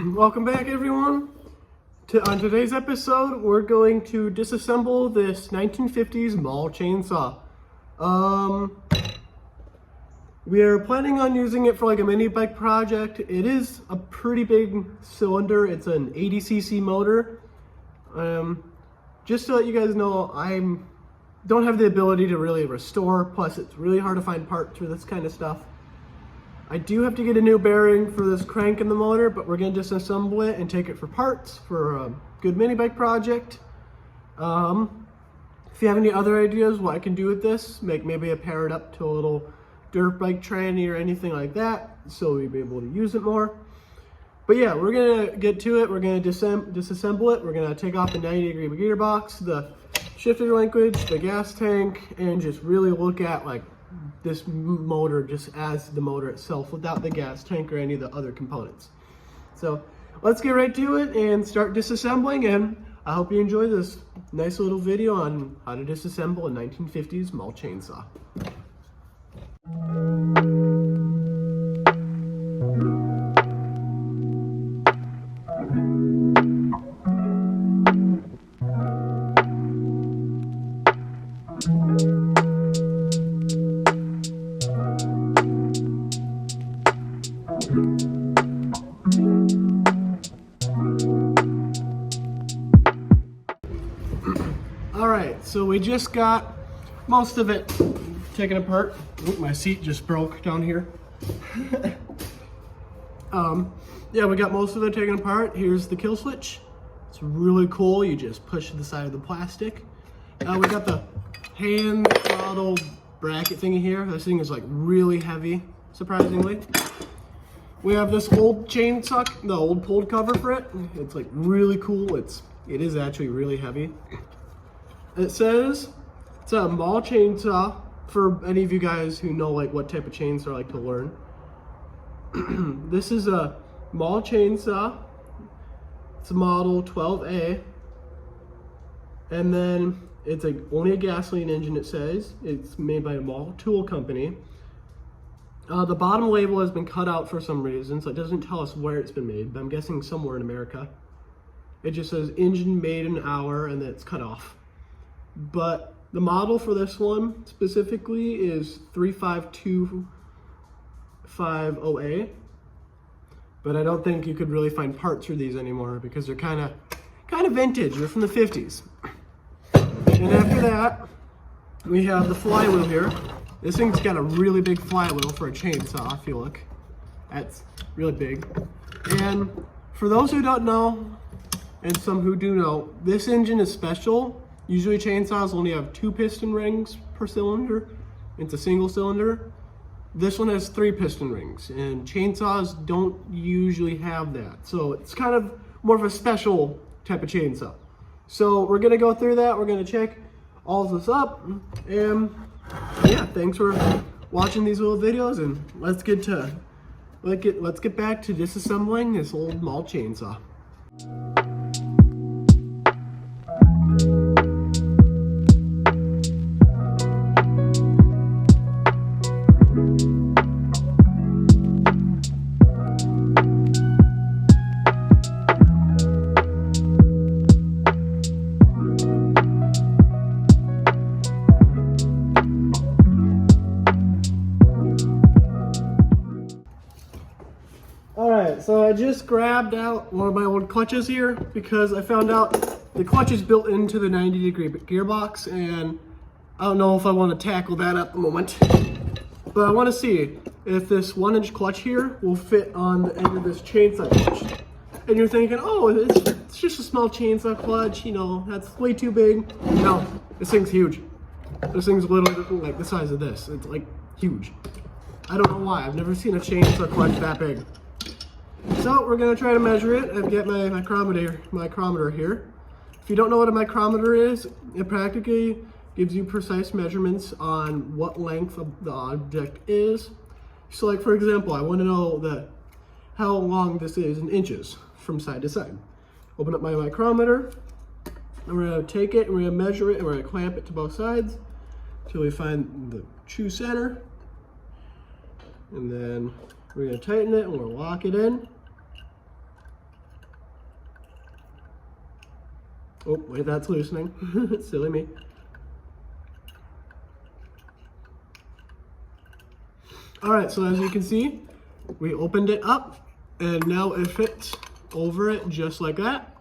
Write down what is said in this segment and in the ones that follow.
Welcome back, everyone. On today's episode, we're going to disassemble this 1950s mall chainsaw. We are planning on using it for like a mini bike project. It is a pretty big cylinder. It's an 80cc motor. Just to let you guys know, I don't have the ability to really restore. Plus, it's really hard to find parts for this kind of stuff. I do have to get a new bearing for this crank in the motor, but we're going to disassemble it and take it for parts for a good mini bike project. If you have any other ideas what I can do with this, maybe pair it up to a little dirt bike tranny or anything like that, so we'll be able to use it more. But yeah, we're going to get to it. We're going to disassemble it. We're going to take off the 90-degree gearbox, the shifter linkage, the gas tank, and just really look at like this motor just as the motor itself without the gas tank or any of the other components. So let's get right to it and start disassembling, and I hope you enjoy this nice little video on how to disassemble a 1950s mall chainsaw. Alright, so we just got most of it taken apart. Oop, my seat just broke down here. Yeah, we got most of it taken apart. Here's the kill switch. It's really cool. You just push to the side of the plastic. We got the hand throttle bracket thingy here. This thing is like really heavy, surprisingly. We have this old chainsaw, the old pulled cover for it. It's like really cool. It is actually really heavy. It says it's a mall chainsaw. For any of you guys who know like what type of chainsaw I like to learn, this is a mall chainsaw. It's a model 12A, and then it's only a gasoline engine. It says it's made by a Mall Tool Company. The bottom label has been cut out for some reason, so it doesn't tell us where it's been made, but I'm guessing somewhere in America. It just says engine made in hour, and then it's cut off. But the model for this one specifically is 35250A. But I don't think you could really find parts for these anymore because they're kind of vintage. They're from the 50s. And after that, we have the flywheel here. This thing's got a really big flywheel for a chainsaw, if you look. That's really big. And for those who don't know, and some who do know, this engine is special. Usually chainsaws only have 2 piston rings per cylinder. It's a single cylinder. This one has 3 piston rings, and chainsaws don't usually have that. So it's kind of more of a special type of chainsaw. So we're gonna go through that. We're gonna check all of this up, and yeah, thanks for watching these little videos, and let's get back to disassembling this old mall chainsaw. Alright, so I just grabbed out one of my old clutches here because I found out the clutch is built into the 90-degree gearbox, and I don't know if I want to tackle that at the moment. But I want to see if this 1-inch clutch here will fit on the end of this chainsaw clutch. And you're thinking, oh, it's just a small chainsaw clutch, you know, that's way too big. No, this thing's huge. This thing's literally like the size of this. It's like huge. I don't know why. I've never seen a chainsaw clutch that big. So we're gonna try to measure it. I've got my micrometer here. If you don't know what a micrometer is, it practically gives you precise measurements on what length of the object is. So like for example, I want to know how long this is in inches from side to side. Open up my micrometer, and we're gonna take it and we're gonna measure it and we're gonna clamp it to both sides until we find the true center. And then we're gonna tighten it and we'll lock it in. Oh, wait, that's loosening. Silly me. All right, so as you can see, we opened it up and now it fits over it just like that.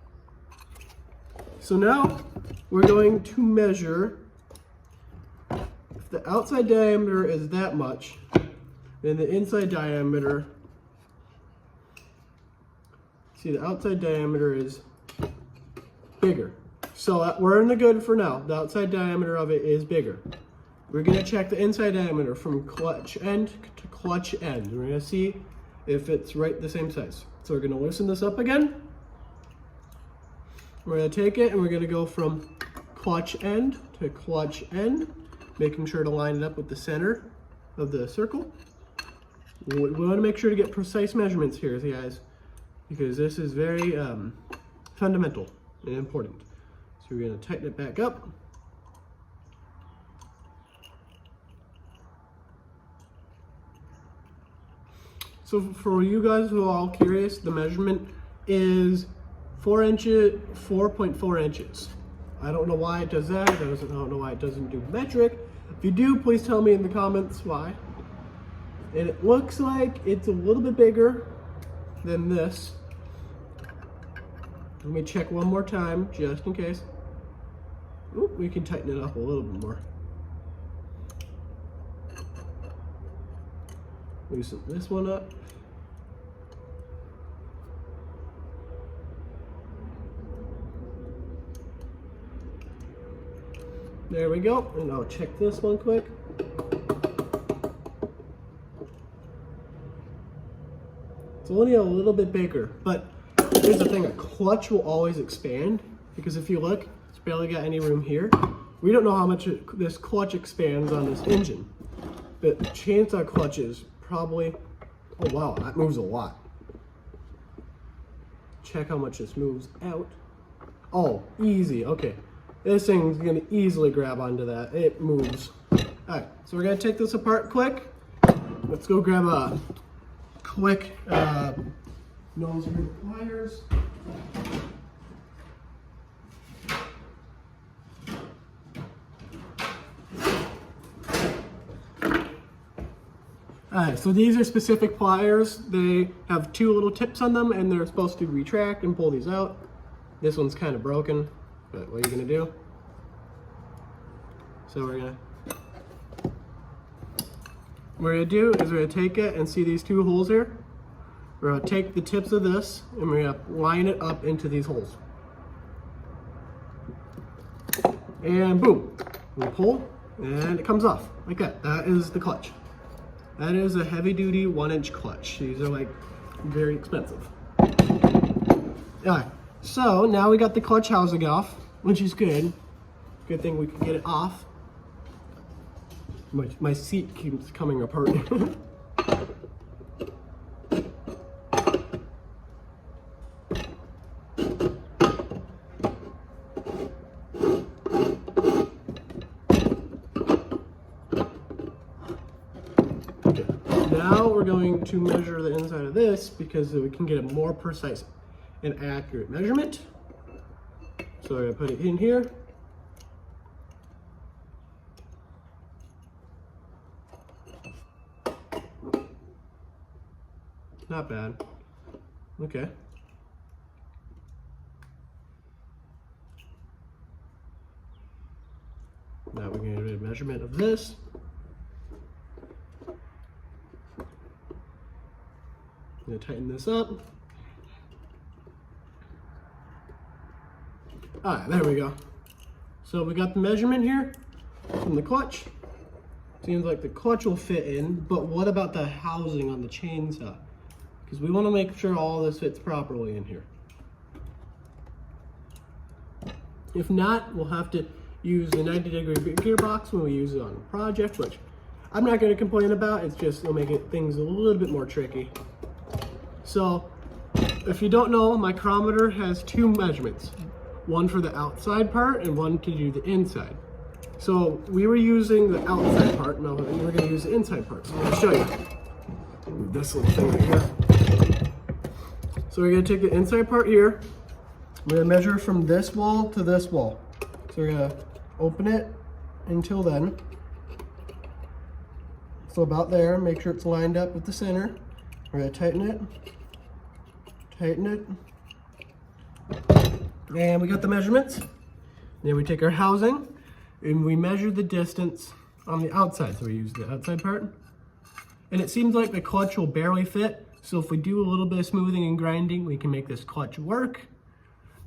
So now we're going to measure. If the outside diameter is that much, then the inside diameter, see, the outside diameter is bigger. So we're in the good for now. The outside diameter of it is bigger. We're gonna check the inside diameter from clutch end to clutch end. We're gonna see if it's right the same size. So we're gonna loosen this up again. We're gonna take it and we're gonna go from clutch end to clutch end, making sure to line it up with the center of the circle. We wanna make sure to get precise measurements here, guys, because this is very fundamental and important. So we're gonna tighten it back up. So for you guys who are all curious, the measurement is 4.4 inches. I don't know why it does that. I don't know why it doesn't do metric. If you do, please tell me in the comments why. And it looks like it's a little bit bigger than this. Let me check one more time, just in case. Ooh, we can tighten it up a little bit more. Loosen this one up. There we go. And I'll check this one quick. It's only a little bit bigger, but here's the thing, a clutch will always expand, because if you look, it's barely got any room here. We don't know how much this clutch expands on this engine, but chainsaw clutches probably, oh wow, that moves a lot. Check how much this moves out. Oh, easy, okay. This thing's gonna easily grab onto that. It moves. All right, so we're gonna take this apart quick. Let's go grab a quick nose ring pliers. Alright, so these are specific pliers. They have two little tips on them and they're supposed to retract and pull these out. This one's kind of broken, but what are you gonna do? So we're gonna do is we're gonna take it and see these two holes here. We're gonna take the tips of this and we're gonna line it up into these holes. And boom, we pull and it comes off like that. That is the clutch. That is a heavy duty 1-inch clutch. These are like very expensive. Alright, so now we got the clutch housing off, which is good. Good thing we could get it off. My seat keeps coming apart. Now we're going to measure the inside of this because we can get a more precise and accurate measurement. So we're going to put it in here. Not bad. Okay. Now we're going to do a measurement of this. I'm going to tighten this up. Alright, there we go. So we got the measurement here from the clutch. Seems like the clutch will fit in, but what about the housing on the chainsaw? Because we want to make sure all this fits properly in here. If not, we'll have to use the 90-degree gearbox when we use it on a project, which I'm not going to complain about. It's just it'll make things a little bit more tricky. So, if you don't know, my micrometer has two measurements. One for the outside part and one to do the inside. So we were using the outside part, now we're going to use the inside part. So I'm going to show you. Move this little thing right here. So we're going to take the inside part here, We're gonna measure from this wall to this wall. So we're gonna open it until then. So about there, make sure it's lined up with the center. We're gonna tighten it, and we got the measurements. Then we take our housing and we measure the distance on the outside. So we use the outside part. And it seems like the clutch will barely fit. So if we do a little bit of smoothing and grinding, we can make this clutch work.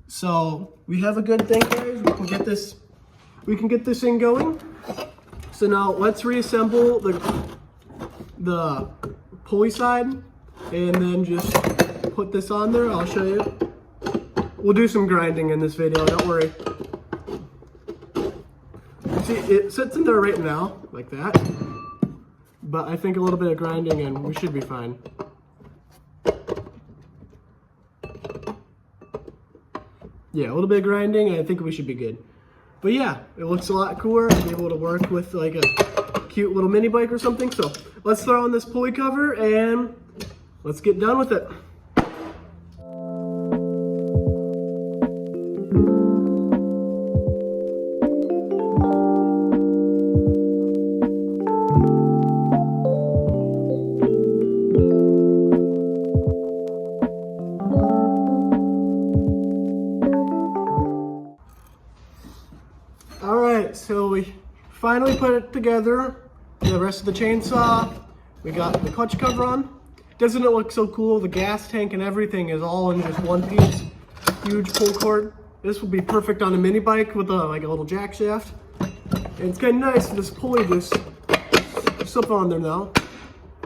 So we have a good thing, guys. We can get this thing going. So now let's reassemble the pulley side and then just put this on there. I'll show you. We'll do some grinding in this video, don't worry. See, it sits in there right now, like that. But I think a little bit of grinding and we should be fine. Yeah, a little bit of grinding and I think we should be good. But yeah, it looks a lot cooler to be able to work with like a cute little mini bike or something. So let's throw on this pulley cover and let's get done with it. Alright, so we finally put it together. The rest of the chainsaw, we got the clutch cover on. Doesn't it look so cool? The gas tank and everything is all in just one piece. Huge pull cord. This will be perfect on a mini bike with like a little jack shaft. And it's kind of nice, this pulley just slip on there now.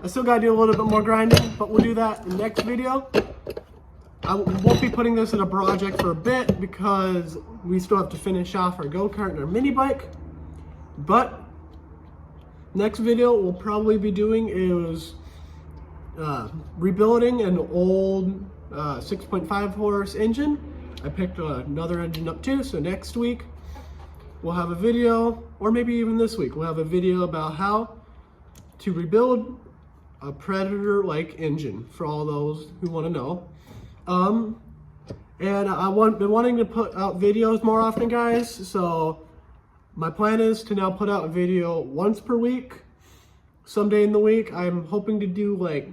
I still gotta do a little bit more grinding, but we'll do that in the next video. I won't be putting this in a project for a bit because we still have to finish off our go-kart and our mini bike. But next video we'll probably be doing is rebuilding an old 6.5 horse engine. I picked another engine up too, so next week we'll have a video, or maybe even this week, we'll have a video about how to rebuild a Predator-like engine for all those who want to know. And been wanting to put out videos more often, guys, so my plan is to now put out a video once per week, someday in the week. I'm hoping to do like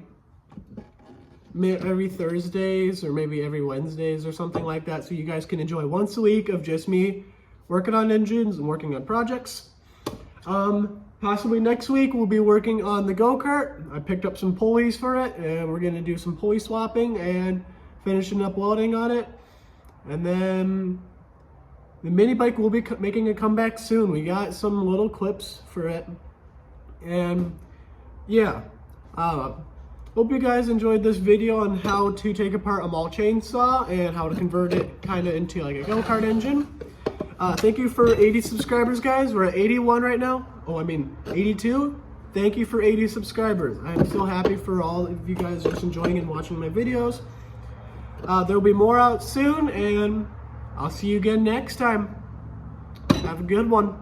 every Thursdays or maybe every Wednesdays or something like that, so you guys can enjoy once a week of just me working on engines and working on projects. Possibly next week we'll be working on the go-kart. I picked up some pulleys for it and we're going to do some pulley swapping and finishing up welding on it. And then the mini bike will be making a comeback soon. We got some little clips for it. And yeah, hope you guys enjoyed this video on how to take apart a mall chainsaw and how to convert it kind of into like a go-kart engine. Thank you for 80 subscribers, guys. We're at 81 right now. 82. Thank you for 80 subscribers. I'm so happy for all of you guys just enjoying and watching my videos. There'll be more out soon, and I'll see you again next time. Have a good one.